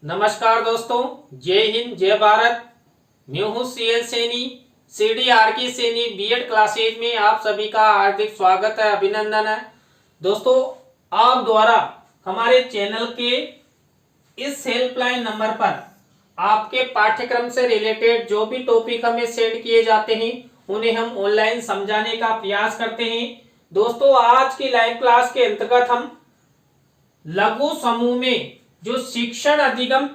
नमस्कार दोस्तों, जय हिंद जय भारत। मैं हूँ सीएल सैनी, सीडीआर की सैनी बीएड क्लासेज में आप सभी का हार्दिक स्वागत है, अभिनंदन है। दोस्तों, आप द्वारा हमारे चैनल के इस हेल्पलाइन नंबर पर आपके पाठ्यक्रम से रिलेटेड जो भी टॉपिक हमें सेंड किए जाते हैं उन्हें हम ऑनलाइन समझाने का प्रयास करते हैं। दोस्तों, आज की लाइव क्लास के अंतर्गत हम लघु समूह में जो शिक्षण अधिगम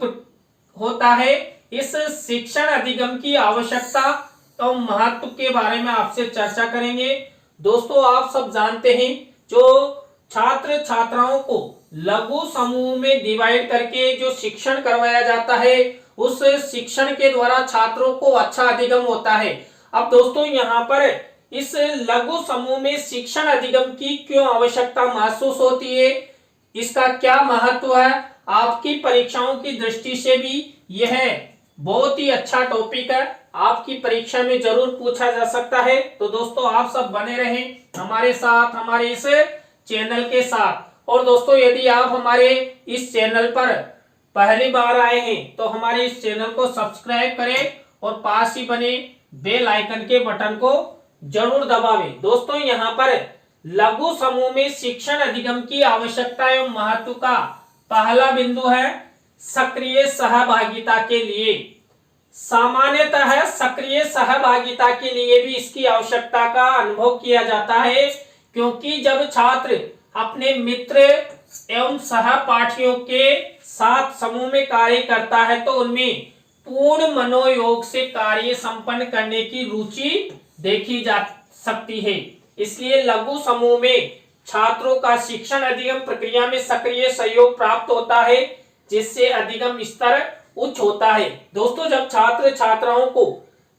होता है, इस शिक्षण अधिगम की आवश्यकता और महत्व के बारे में आपसे चर्चा करेंगे। दोस्तों, आप सब जानते हैं जो छात्र छात्राओं को लघु समूह में डिवाइड करके जो शिक्षण करवाया जाता है, उस शिक्षण के द्वारा छात्रों को अच्छा अधिगम होता है। अब दोस्तों, यहाँ पर इस लघु समूह में शिक्षण अधिगम की क्यों आवश्यकता महसूस होती है, इसका क्या महत्व है, आपकी परीक्षाओं की दृष्टि से भी यह बहुत ही अच्छा टॉपिक है, आपकी परीक्षा में जरूर पूछा जा सकता है। तो दोस्तों, आप सब बने रहें हमारे साथ, हमारे इस चैनल के साथ। और दोस्तों, यदि आप हमारे इस चैनल पर पहली बार आए हैं तो हमारे इस चैनल को सब्सक्राइब करें और पास ही बने बेल आइकन के बटन को जरूर दबावें। दोस्तों, यहाँ पर लघु समूह में शिक्षण अधिगम की आवश्यकता एवं महत्व का पहला बिंदु है सक्रिय सहभागिता के लिए। सामान्यतः सक्रिय सहभागिता के लिए भी इसकी आवश्यकता का अनुभव किया जाता है, क्योंकि जब छात्र अपने मित्र एवं सहपाठियों के साथ समूह में कार्य करता है तो उनमें पूर्ण मनोयोग से कार्य संपन्न करने की रुचि देखी जा सकती है। इसलिए लघु समूह में छात्रों का शिक्षण अधिगम प्रक्रिया में सक्रिय सहयोग प्राप्त होता है, जिससे अधिगम स्तर उच्च होता है। दोस्तों, जब छात्र छात्राओं को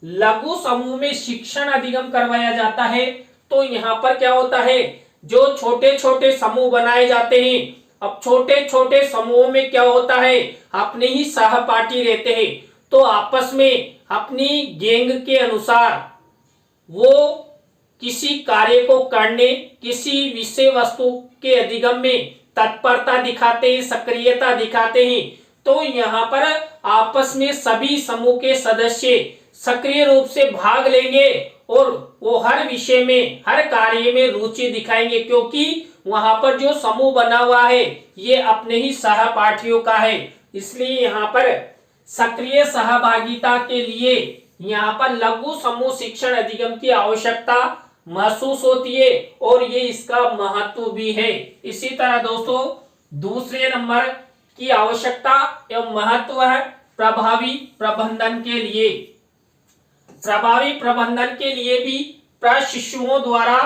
लघु समूह में शिक्षण अधिगम करवाया जाता है तो यहाँ पर क्या होता है, जो छोटे छोटे समूह बनाए जाते हैं। अब छोटे छोटे समूहों में क्या होता है, अपने ही सहपाठी रहते हैं, तो आपस में अपनी गैंग के अनुसार वो किसी कार्य को करने, किसी विषय वस्तु के अधिगम में तत्परता दिखाते हैं, सक्रियता दिखाते हैं। तो यहाँ पर आपस में सभी समूह के सदस्य सक्रिय रूप से भाग लेंगे और वो हर विषय में, हर कार्य में रुचि दिखाएंगे, क्योंकि वहां पर जो समूह बना हुआ है ये अपने ही सहपाठियों का है। इसलिए यहाँ पर सक्रिय सहभागिता के लिए यहाँ पर लघु समूह शिक्षण अधिगम की आवश्यकता महसूस होती है और ये इसका महत्व भी है। इसी तरह दोस्तों, दूसरे नंबर की आवश्यकता एवं महत्व है प्रभावी प्रबंधन के लिए। प्रभावी प्रबंधन के लिए भी प्रशिक्षुओं द्वारा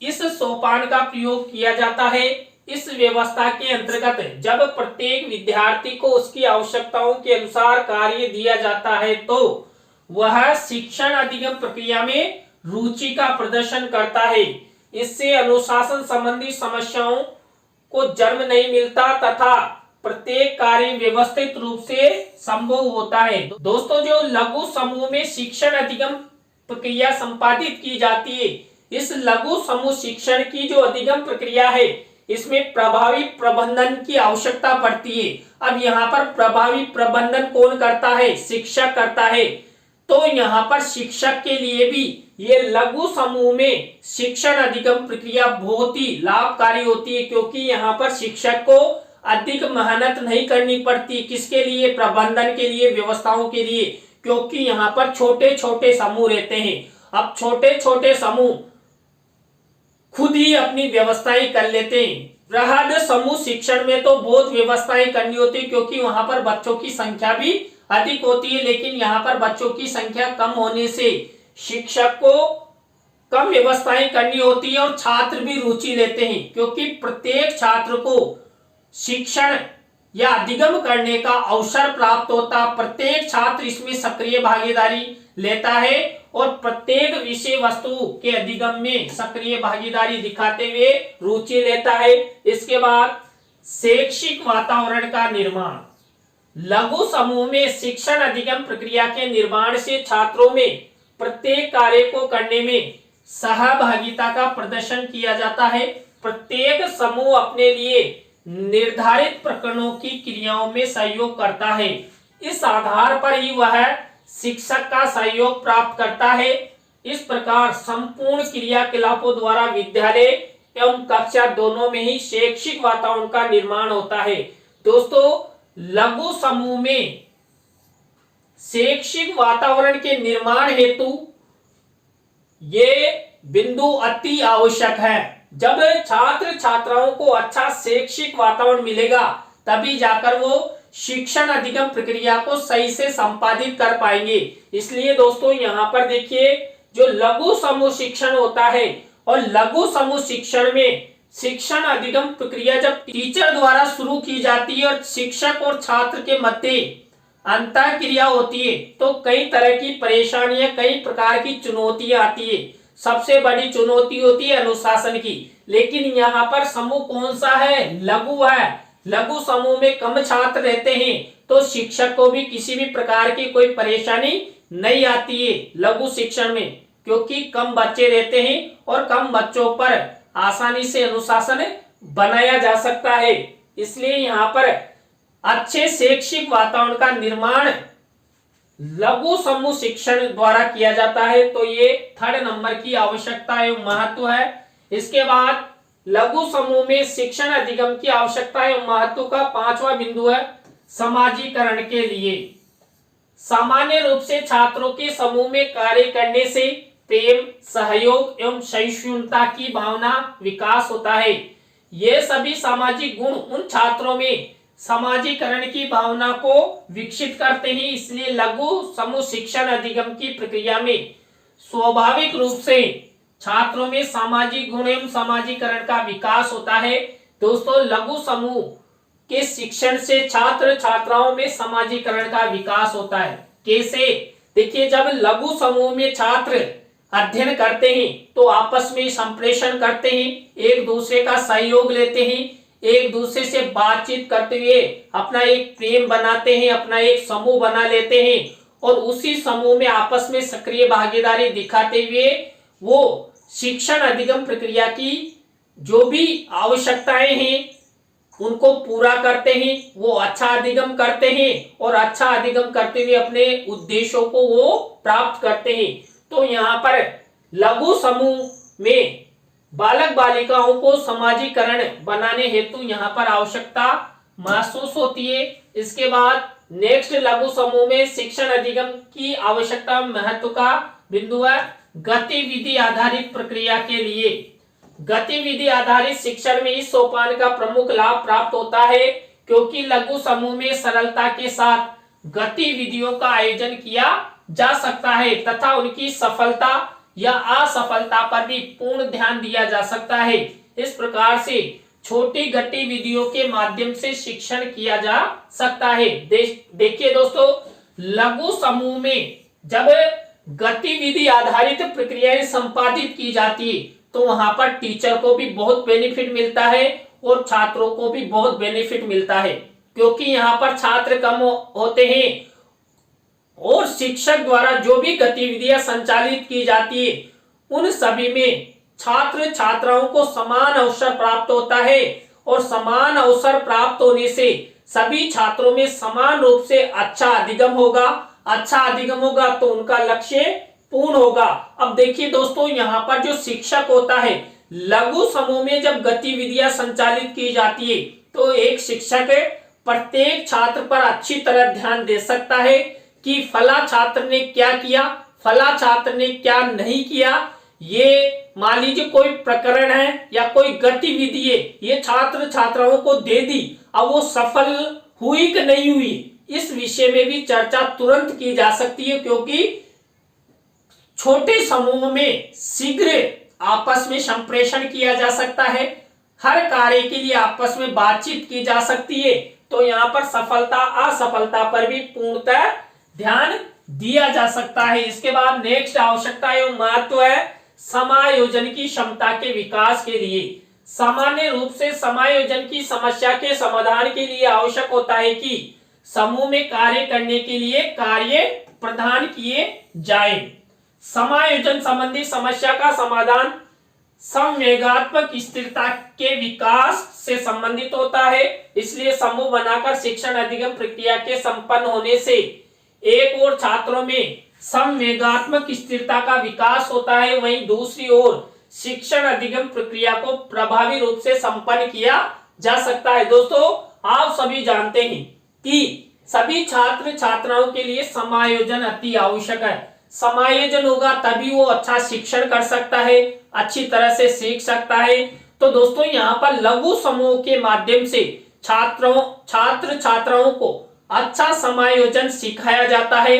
इस सोपान का प्रयोग किया जाता है। इस व्यवस्था के अंतर्गत जब प्रत्येक विद्यार्थी को उसकी आवश्यकताओं के अनुसार कार्य दिया जाता है तो वह शिक्षण अधिगम प्रक्रिया में रुचि का प्रदर्शन करता है। इससे अनुशासन संबंधी समस्याओं को जन्म नहीं मिलता तथा प्रत्येक कार्य व्यवस्थित रूप से संभव होता है। दोस्तों, जो लघु समूह में शिक्षण अधिगम प्रक्रिया संपादित की जाती है, इस लघु समूह शिक्षण की जो अधिगम प्रक्रिया है इसमें प्रभावी प्रबंधन की आवश्यकता पड़ती है। अब यहाँ पर प्रभावी प्रबंधन कौन करता है, शिक्षक करता है। तो यहाँ पर शिक्षक के लिए भी ये लघु समूह में शिक्षण अधिगम प्रक्रिया बहुत ही लाभकारी होती है, क्योंकि यहाँ पर शिक्षक को अधिक मेहनत नहीं करनी पड़ती। किसके लिए, प्रबंधन के लिए, व्यवस्थाओं के लिए, क्योंकि यहाँ पर छोटे छोटे समूह रहते हैं। अब छोटे छोटे समूह खुद ही अपनी व्यवस्थाएं कर लेते हैं। बृहद समूह शिक्षण में तो बहुत व्यवस्थाएं करनी होती है, क्योंकि वहां पर बच्चों की संख्या भी अधिक होती है। लेकिन यहाँ पर बच्चों की संख्या कम होने से शिक्षक को कम व्यवस्थाएं करनी होती है और छात्र भी रुचि लेते हैं, क्योंकि प्रत्येक छात्र को शिक्षण या अधिगम करने का अवसर प्राप्त होता। प्रत्येक छात्र इसमें सक्रिय भागीदारी लेता है और प्रत्येक विषय वस्तु के अधिगम में सक्रिय भागीदारी दिखाते हुए रुचि लेता है। इसके बाद शैक्षिक वातावरण का निर्माण। लघु समूह में शिक्षण अधिगम प्रक्रिया के निर्माण से छात्रों में प्रत्येक कार्य को करने में सहभागिता का प्रदर्शन किया जाता है। प्रत्येक समूह अपने लिए निर्धारित प्रकरणों की क्रियाओं में सहयोग करता है। इस आधार पर ही वह शिक्षक का सहयोग प्राप्त करता है। इस प्रकार संपूर्ण क्रियाकलापों द्वारा विद्यालय एवं कक्षा दोनों में ही शैक्षिक वातावरण का निर्माण होता है। दोस्तों, लघु समूह में शैक्षिक वातावरण के निर्माण हेतु ये बिंदु अति आवश्यक है। जब छात्र छात्राओं को अच्छा शैक्षिक वातावरण मिलेगा तभी जाकर वो शिक्षण अधिगम प्रक्रिया को सही से संपादित कर पाएंगे। इसलिए दोस्तों यहाँ पर देखिए, जो लघु समूह शिक्षण होता है और लघु समूह शिक्षण में शिक्षण अधिगम प्रक्रिया जब टीचर द्वारा शुरू की जाती है और शिक्षक और छात्र के मध्य अंतर क्रिया होती है तो कई तरह की परेशानियां, कई प्रकार की चुनौतियां आती है। सबसे बड़ी चुनौती होती है अनुशासन की। लेकिन यहाँ पर समूह कौन सा है? लघु है। लघु समूह में कम छात्र रहते हैं तो शिक्षक को भी किसी भी प्रकार की कोई परेशानी नहीं आती है लघु शिक्षण में, क्योंकि कम बच्चे रहते हैं और कम बच्चों पर आसानी से अनुशासन बनाया जा सकता है। इसलिए यहाँ पर अच्छे शैक्षिक वातावरण का निर्माण लघु समूह शिक्षण द्वारा किया जाता है। तो ये 3rd नंबर की आवश्यकता एवं महत्व है। इसके बाद लघु समूह में शिक्षण अधिगम की आवश्यकता एवं महत्व का 5वां बिंदु है समाजीकरण के लिए। सामान्य रूप से छात्रों के समूह में कार्य करने से प्रेम, सहयोग एवं सहिष्णुता की भावना विकास होता है। ये सभी सामाजिक गुण उन छात्रों में समाजीकरण की भावना को विकसित करते हैं। इसलिए लघु समूह शिक्षण अधिगम की प्रक्रिया में स्वाभाविक रूप से छात्रों में सामाजिक गुण एवं समाजीकरण का विकास होता है। दोस्तों, लघु समूह के शिक्षण से छात्र छात्राओं में समाजीकरण का विकास होता है। कैसे? देखिए, जब लघु समूह में छात्र अध्ययन करते हैं तो आपस में संप्रेषण करते हैं, एक दूसरे का सहयोग लेते हैं, एक दूसरे से बातचीत करते हुए अपना एक प्रेम बनाते हैं, अपना एक समूह बना लेते हैं और उसी समूह में आपस में सक्रिय भागीदारी दिखाते हुए वो शिक्षण अधिगम प्रक्रिया की जो भी आवश्यकताएं हैं उनको पूरा करते हैं। वो अच्छा अधिगम करते हैं और अच्छा अधिगम करते हुए अपने उद्देश्यों को वो प्राप्त करते हैं। तो यहाँ पर लघु समूह में बालक बालिकाओं को समाजीकरण बनाने हेतु यहाँ पर आवश्यकता महसूस होती है। इसके बाद नेक्स्ट लघु समूह में शिक्षण अधिगम की आवश्यकता महत्व का बिंदु है गतिविधि आधारित प्रक्रिया के लिए। गतिविधि आधारित शिक्षण में इस सोपान का प्रमुख लाभ प्राप्त होता है क्योंकि लघु समूह में सरलता के साथ गतिविधियों का आयोजन किया जा सकता है तथा उनकी सफलता या असफलता पर भी पूर्ण ध्यान दिया जा सकता है। इस प्रकार से छोटी गतिविधियों के माध्यम से शिक्षण किया जा सकता है। देखिए दोस्तों, लघु समूह में जब गतिविधि आधारित प्रक्रियाएं संपादित की जाती है तो वहां पर टीचर को भी बहुत बेनिफिट मिलता है और छात्रों को भी बहुत बेनिफिट मिलता है, क्योंकि यहाँ पर छात्र कम होते हैं और शिक्षक द्वारा जो भी गतिविधियां संचालित की जाती है उन सभी में छात्र छात्राओं को समान अवसर प्राप्त होता है और समान अवसर प्राप्त होने से सभी छात्रों में समान रूप से अच्छा अधिगम होगा। अच्छा अधिगम होगा तो उनका लक्ष्य पूर्ण होगा। अब देखिए दोस्तों, यहाँ पर जो शिक्षक होता है लघु समूह में जब गतिविधियां संचालित की जाती है तो एक शिक्षक प्रत्येक छात्र पर अच्छी तरह ध्यान दे सकता है कि फला छात्र ने क्या किया, फला छात्र ने क्या नहीं किया। ये मान लीजिए कोई प्रकरण है या कोई गतिविधि है, ये छात्र छात्राओं को दे दी, अब वो सफल हुई कि नहीं हुई इस विषय में भी चर्चा तुरंत की जा सकती है, क्योंकि छोटे समूह में शीघ्र आपस में संप्रेषण किया जा सकता है, हर कार्य के लिए आपस में बातचीत की जा सकती है। तो यहाँ पर सफलता असफलता पर भी पूर्णतः ध्यान दिया जा सकता है। इसके बाद नेक्स्ट आवश्यकता एवं महत्व है समायोजन की क्षमता के विकास के लिए। सामान्य रूप से समायोजन की समस्या के समाधान के लिए आवश्यक होता है कि समूह में कार्य करने के लिए कार्य प्रदान किए जाएं। समायोजन संबंधी समस्या का समाधान संवेगात्मक स्थिरता के विकास से संबंधित होता है। इसलिए समूह बनाकर शिक्षण अधिगम प्रक्रिया के संपन्न होने से एक ओर छात्रों में संवेगात्मक स्थिरता का विकास होता है, वहीं दूसरी ओर शिक्षण अधिगम प्रक्रिया को प्रभावी रूप से संपन्न किया जा सकता है। दोस्तों, आप सभी जानते हैं कि सभी छात्र छात्राओं के लिए समायोजन अति आवश्यक है। समायोजन होगा तभी वो अच्छा शिक्षण कर सकता है, अच्छी तरह से सीख सकता है। तो दोस्तों, यहाँ पर लघु समूह के माध्यम से छात्र छात्राओं को अच्छा समायोजन सिखाया जाता है।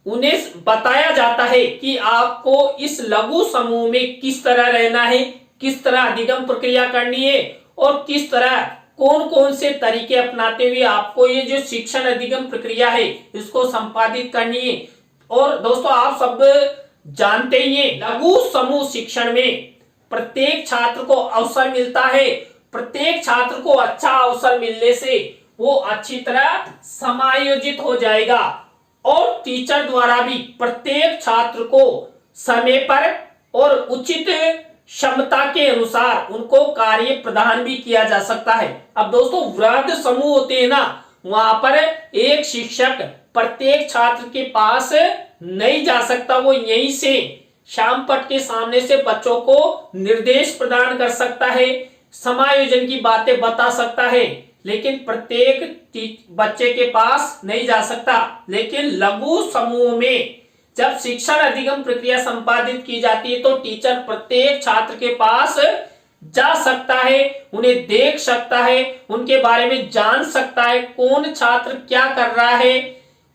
उन्हें बताया जाता है कि आपको इस लघु समूह में किस तरह रहना है, किस तरह अधिगम प्रक्रिया करनी है और किस तरह कौन कौन से तरीके अपनाते हुए आपको ये जो शिक्षण अधिगम प्रक्रिया है इसको संपादित करनी है। और दोस्तों, आप सब जानते ही हैं, लघु समूह शिक्षण में प्रत्येक छात्र को अवसर मिलता है। प्रत्येक छात्र को अच्छा अवसर मिलने से वो अच्छी तरह समायोजित हो जाएगा और टीचर द्वारा भी प्रत्येक छात्र को समय पर और उचित क्षमता के अनुसार उनको कार्य प्रदान भी किया जा सकता है। अब दोस्तों, वृहद समूह होते हैं ना, वहां पर एक शिक्षक प्रत्येक छात्र के पास नहीं जा सकता। वो यहीं से श्याम पट के सामने से बच्चों को निर्देश प्रदान कर सकता है, समायोजन की बातें बता सकता है, लेकिन प्रत्येक बच्चे के पास नहीं जा सकता। लेकिन लघु समूह में जब शिक्षण अधिगम प्रक्रिया संपादित की जाती है तो टीचर प्रत्येक छात्र के पास जा सकता है, उन्हें देख सकता है, उनके बारे में जान सकता है, कौन छात्र क्या कर रहा है,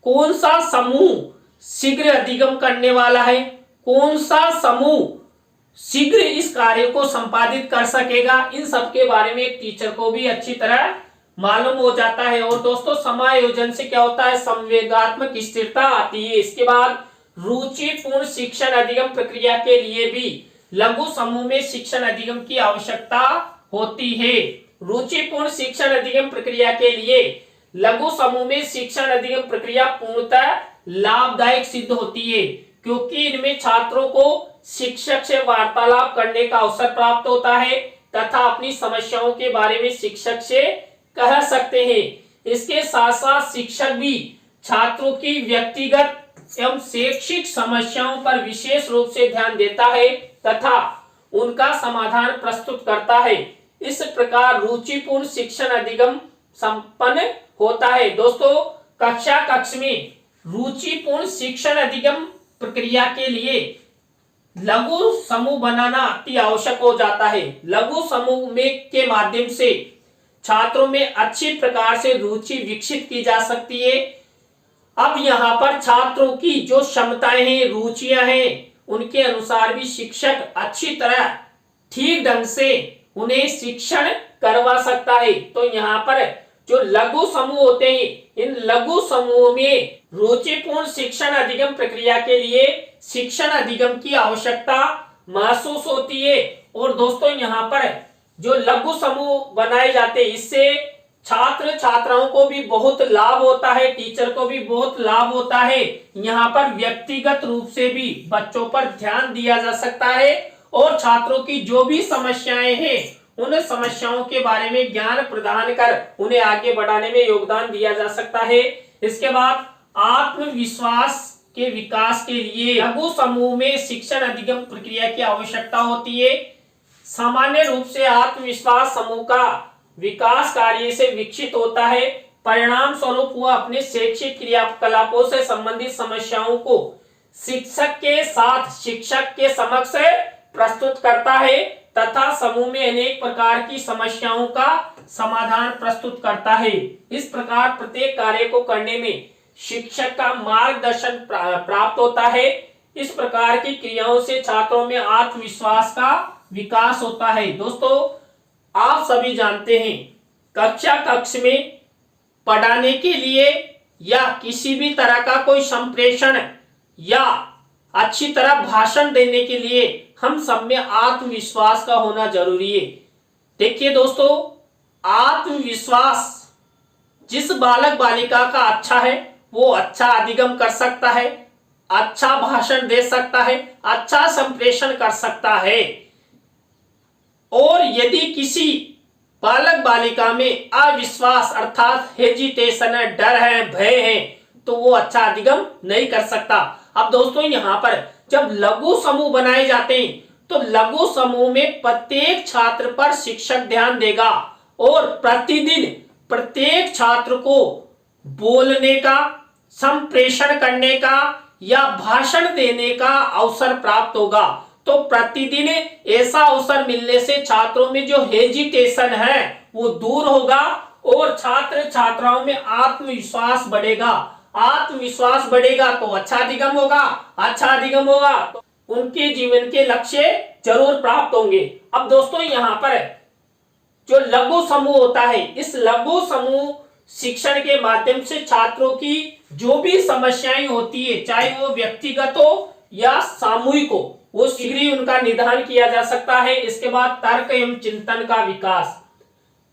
कौन सा समूह शीघ्र अधिगम करने वाला है, कौन सा समूह शीघ्र इस कार्य को संपादित कर सकेगा। इन सब के बारे में एक टीचर को भी अच्छी तरह मालूम हो जाता है। और दोस्तों, समायोजन से क्या होता है, संवेगात्मक स्थिरता आती है। इसके बाद रुचिपूर्ण शिक्षण अधिगम प्रक्रिया के लिए भी लघु समूह में शिक्षण अधिगम की आवश्यकता होती है। रुचिपूर्ण शिक्षण अधिगम प्रक्रिया के लिए लघु समूह में शिक्षण अधिगम प्रक्रिया पूर्णतः लाभदायक सिद्ध होती है, क्योंकि इनमें छात्रों को शिक्षक से वार्तालाप करने का अवसर प्राप्त होता है तथा अपनी समस्याओं के बारे में शिक्षक से कह सकते हैं। इसके साथ साथ शिक्षक भी छात्रों की व्यक्तिगत एवं शैक्षिक समस्याओं पर विशेष रूप से ध्यान देता है तथा उनका समाधान प्रस्तुत करता है। इस प्रकार रुचिपूर्ण शिक्षण अधिगम संपन्न होता है। दोस्तों, कक्ष में रुचिपूर्ण शिक्षण अधिगम प्रक्रिया के लिए लघु समूह बनाना अति आवश्यक हो जाता है। लघु समूह में के माध्यम से छात्रों में अच्छी प्रकार से रुचि विकसित की जा सकती है। अब यहाँ पर छात्रों की जो क्षमताएं हैं, रुचियां हैं, उनके अनुसार भी शिक्षक अच्छी तरह ठीक ढंग से उन्हें शिक्षण करवा सकता है। तो यहाँ पर जो लघु समूह होते हैं, इन लघु समूह में रुचिपूर्ण शिक्षण अधिगम प्रक्रिया के लिए शिक्षण अधिगम की आवश्यकता महसूस होती है। और दोस्तों, यहाँ पर जो लघु समूह बनाए जाते हैं, इससे छात्र छात्राओं को भी बहुत लाभ होता है, टीचर को भी बहुत लाभ होता है। यहाँ पर व्यक्तिगत रूप से भी बच्चों पर ध्यान दिया जा सकता है और छात्रों की जो भी समस्याएं हैं उन समस्याओं के बारे में ज्ञान प्रदान कर उन्हें आगे बढ़ाने में योगदान दिया जा सकता है। इसके बाद आत्मविश्वास के विकास के लिए लघु समूह में शिक्षण अधिगम प्रक्रिया की आवश्यकता होती है। सामान्य रूप से आत्मविश्वास समूह का विकास कार्य से विकसित होता है। परिणाम स्वरूप वह अपने शैक्षिक क्रियाकलापों से संबंधित समस्याओं को शिक्षक के साथ शिक्षक के समक्ष प्रस्तुत करता है तथा समूह में अनेक प्रकार की समस्याओं का समाधान प्रस्तुत करता है। इस प्रकार प्रत्येक कार्य को करने में शिक्षक का मार्गदर्शन प्राप्त होता है। इस प्रकार की क्रियाओं से छात्रों में आत्मविश्वास का विकास होता है। दोस्तों, आप सभी जानते हैं, कक्ष में पढ़ाने के लिए या किसी भी तरह का कोई संप्रेषण या अच्छी तरह भाषण देने के लिए हम सब में आत्मविश्वास का होना जरूरी है। देखिए दोस्तों, आत्मविश्वास जिस बालक बालिका का अच्छा है वो अच्छा अधिगम कर सकता है, अच्छा भाषण दे सकता है, अच्छा संप्रेषण कर सकता है। और यदि किसी बालक बालिका में अविश्वास अर्थात हेजिटेशन है, डर है, भय है, तो वो अच्छा अधिगम नहीं कर सकता। अब दोस्तों यहाँ पर जब लघु समूह बनाए जाते हैं तो लघु समूह में प्रत्येक छात्र पर शिक्षक ध्यान देगा और प्रतिदिन प्रत्येक छात्र को बोलने का, संप्रेषण करने का या भाषण देने का अवसर प्राप्त होगा। तो प्रतिदिन ऐसा अवसर मिलने से छात्रों में जो हेजिटेशन है वो दूर होगा और छात्र छात्राओं में आत्मविश्वास बढ़ेगा। आत्मविश्वास बढ़ेगा तो अच्छा अधिगम होगा, अच्छा अधिगम होगा तो उनके जीवन के लक्ष्य जरूर प्राप्त होंगे। अब दोस्तों यहाँ पर जो लघु समूह होता है, इस लघु समूह शिक्षण के माध्यम से छात्रों की जो भी समस्याएं होती है, चाहे वो व्यक्तिगत हो या सामूहिक हो, वो शीघ्र ही उनका निदान किया जा सकता है। इसके बाद तर्क एवं चिंतन का विकास।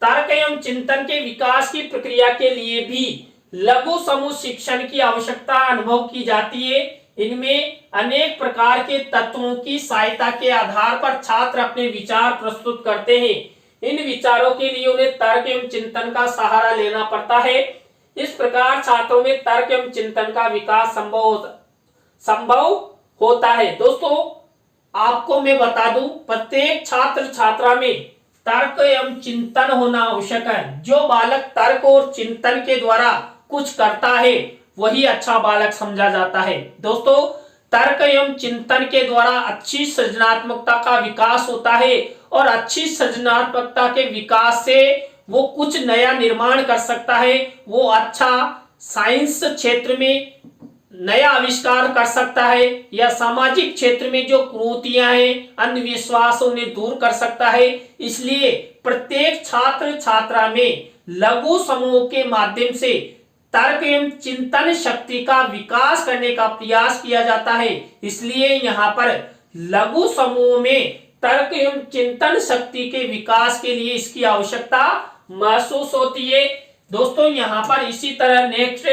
तर्क एवं चिंतन के विकास की प्रक्रिया के लिए भी लघु समूह शिक्षण की आवश्यकता अनुभव की जाती है। इनमें अनेक प्रकार के तत्वों की सहायता के आधार पर छात्र अपने विचार प्रस्तुत करते हैं। इन विचारों के लिए उन्हें तर्क एवं चिंतन का सहारा लेना पड़ता है। इस प्रकार छात्रों में तर्क एवं चिंतन का विकास संभव होता है। दोस्तों आपको मैं बता दूं, प्रत्येक छात्र छात्रा में तर्क एवं चिंतन होना आवश्यक है। जो बालक तर्क और चिंतन के द्वारा कुछ करता है वही अच्छा बालक समझा जाता है। दोस्तों तर्क एवं चिंतन के द्वारा अच्छी सृजनात्मकता का विकास होता है और अच्छी सृजनात्मकता के विकास से वो कुछ नया निर्माण कर सकता है। वो अच्छा साइंस क्षेत्र में नया आविष्कार कर सकता है या सामाजिक क्षेत्र में जो कुरीतियां हैं, अंधविश्वास उन्हें दूर कर सकता है। इसलिए प्रत्येक छात्र छात्रा में लघु समूह के माध्यम से तर्क एवं चिंतन शक्ति का विकास करने का प्रयास किया जाता है। इसलिए यहाँ पर लघु समूह में तर्क एवं चिंतन शक्ति के विकास के लिए इसकी आवश्यकता महसूस होती है। दोस्तों यहाँ पर इसी तरह नेक्स्ट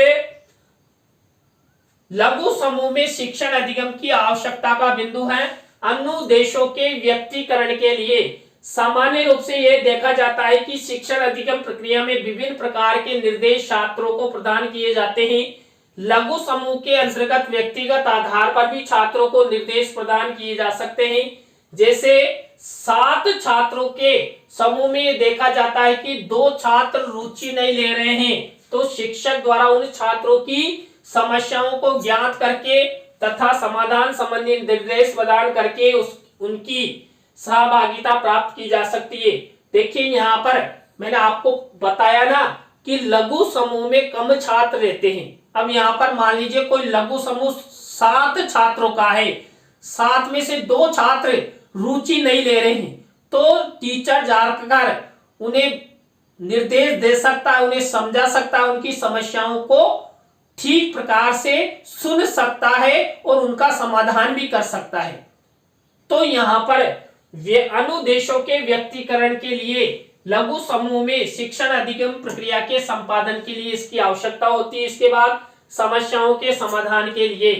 लघु समूह में शिक्षण अधिगम की आवश्यकता का बिंदु है अनुदेशों के व्यक्तीकरण के लिए। सामान्य रूप से यह देखा जाता है कि शिक्षण अधिगम प्रक्रिया में विभिन्न प्रकार के निर्देश छात्रों को प्रदान किए जाते हैं। लघु समूह के अंतर्गत व्यक्तिगत आधार पर भी छात्रों को निर्देश प्रदान किए जा सकते हैं। जैसे 7 छात्रों के समूह में देखा जाता है कि 2 छात्र रुचि नहीं ले रहे हैं, तो शिक्षक द्वारा उन छात्रों की समस्याओं को ज्ञात करके तथा समाधान संबंधी निर्देश प्रदान करके उनकी सहभागिता प्राप्त की जा सकती है। देखिए यहाँ पर मैंने आपको बताया ना कि लघु समूह में कम छात्र रहते हैं। अब यहाँ पर मान लीजिए कोई लघु समूह 7 छात्रों का है, 7 में से 2 छात्र रुचि नहीं ले रहे हैं, तो टीचर जाकर उन्हें निर्देश दे सकता है, उन्हें समझा सकता है, उनकी समस्याओं को ठीक प्रकार से सुन सकता है और उनका समाधान भी कर सकता है। तो यहाँ पर अनुदेशों के व्यक्तीकरण के लिए लघु समूह में शिक्षण अधिगम प्रक्रिया के संपादन के लिए इसकी आवश्यकता होती है। इसके बाद समस्याओं के समाधान के लिए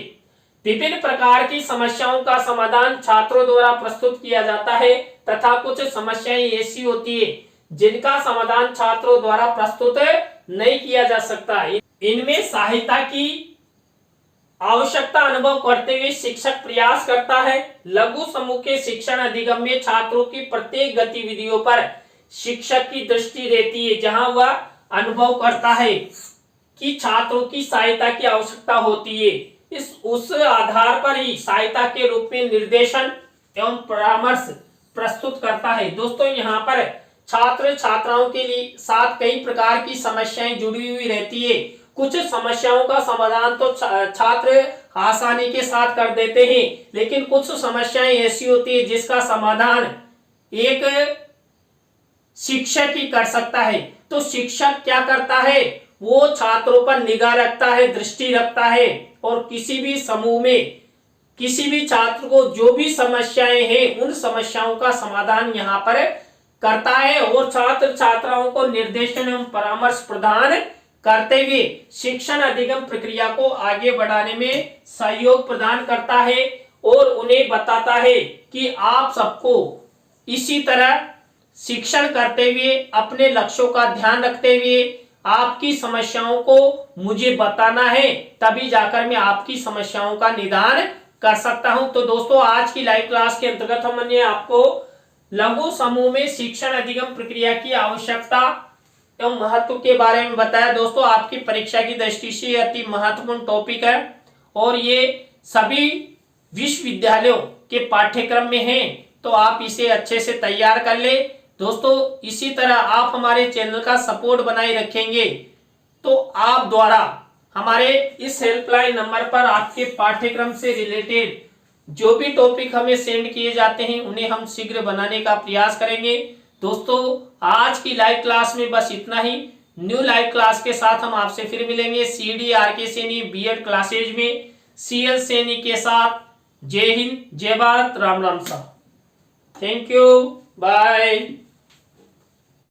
विभिन्न प्रकार की समस्याओं का समाधान छात्रों द्वारा प्रस्तुत किया जाता है तथा कुछ समस्याएं ऐसी होती है जिनका समाधान छात्रों द्वारा प्रस्तुत नहीं किया जा सकता। इनमें सहायता की आवश्यकता अनुभव करते हुए शिक्षक प्रयास करता है। लघु समूह के शिक्षण अधिगम में छात्रों की प्रत्येक गतिविधियों पर शिक्षक की दृष्टि रहती है, जहां वह अनुभव करता है कि छात्रों की सहायता की आवश्यकता होती है। उस आधार पर ही सहायता के रूप में निर्देशन एवं परामर्श प्रस्तुत करता है। दोस्तों यहाँ पर छात्र छात्राओं के लिए साथ कई प्रकार की समस्याएं जुड़ी हुई रहती है। कुछ समस्याओं का समाधान तो छात्र आसानी के साथ कर देते हैं, लेकिन कुछ समस्याएं ऐसी होती है जिसका समाधान एक शिक्षक ही कर सकता है। तो शिक्षक क्या करता है, वो छात्रों पर निगाह रखता है, दृष्टि रखता है और किसी भी समूह में किसी भी छात्र को जो भी समस्याएं हैं उन समस्याओं का समाधान यहाँ पर करता है और छात्र छात्राओं को निर्देशन एवं परामर्श प्रदान करते हुए शिक्षण अधिगम प्रक्रिया को आगे बढ़ाने में सहयोग प्रदान करता है और उन्हें बताता है कि आप सबको इसी तरह शिक्षण करते हुए अपने लक्ष्यों का ध्यान रखते हुए आपकी समस्याओं को मुझे बताना है, तभी जाकर मैं आपकी समस्याओं का निदान कर सकता हूं। तो दोस्तों आज की लाइव क्लास के अंतर्गत हमने आपको लघु समूह में शिक्षण अधिगम प्रक्रिया की आवश्यकता एवं महत्व के बारे में बताया। दोस्तों आपकी परीक्षा की दृष्टि से अति महत्वपूर्ण टॉपिक है और ये सभी विश्वविद्यालयों के पाठ्यक्रम में है, तो आप इसे अच्छे से तैयार कर ले। दोस्तों इसी तरह आप हमारे चैनल का सपोर्ट बनाए रखेंगे तो आप द्वारा हमारे इस हेल्पलाइन नंबर पर आपके पाठ्यक्रम से रिलेटेड जो भी टॉपिक हमें सेंड किए जाते हैं उन्हें हम शीघ्र बनाने का प्रयास करेंगे। दोस्तों आज की लाइव क्लास में बस इतना ही। न्यू लाइव क्लास के साथ हम आपसे फिर मिलेंगे CDRK सैनी बीएड क्लासेज में CL सैनी के साथ। जय हिंद, जय भारत, राम राम साहब। Thank you, bye.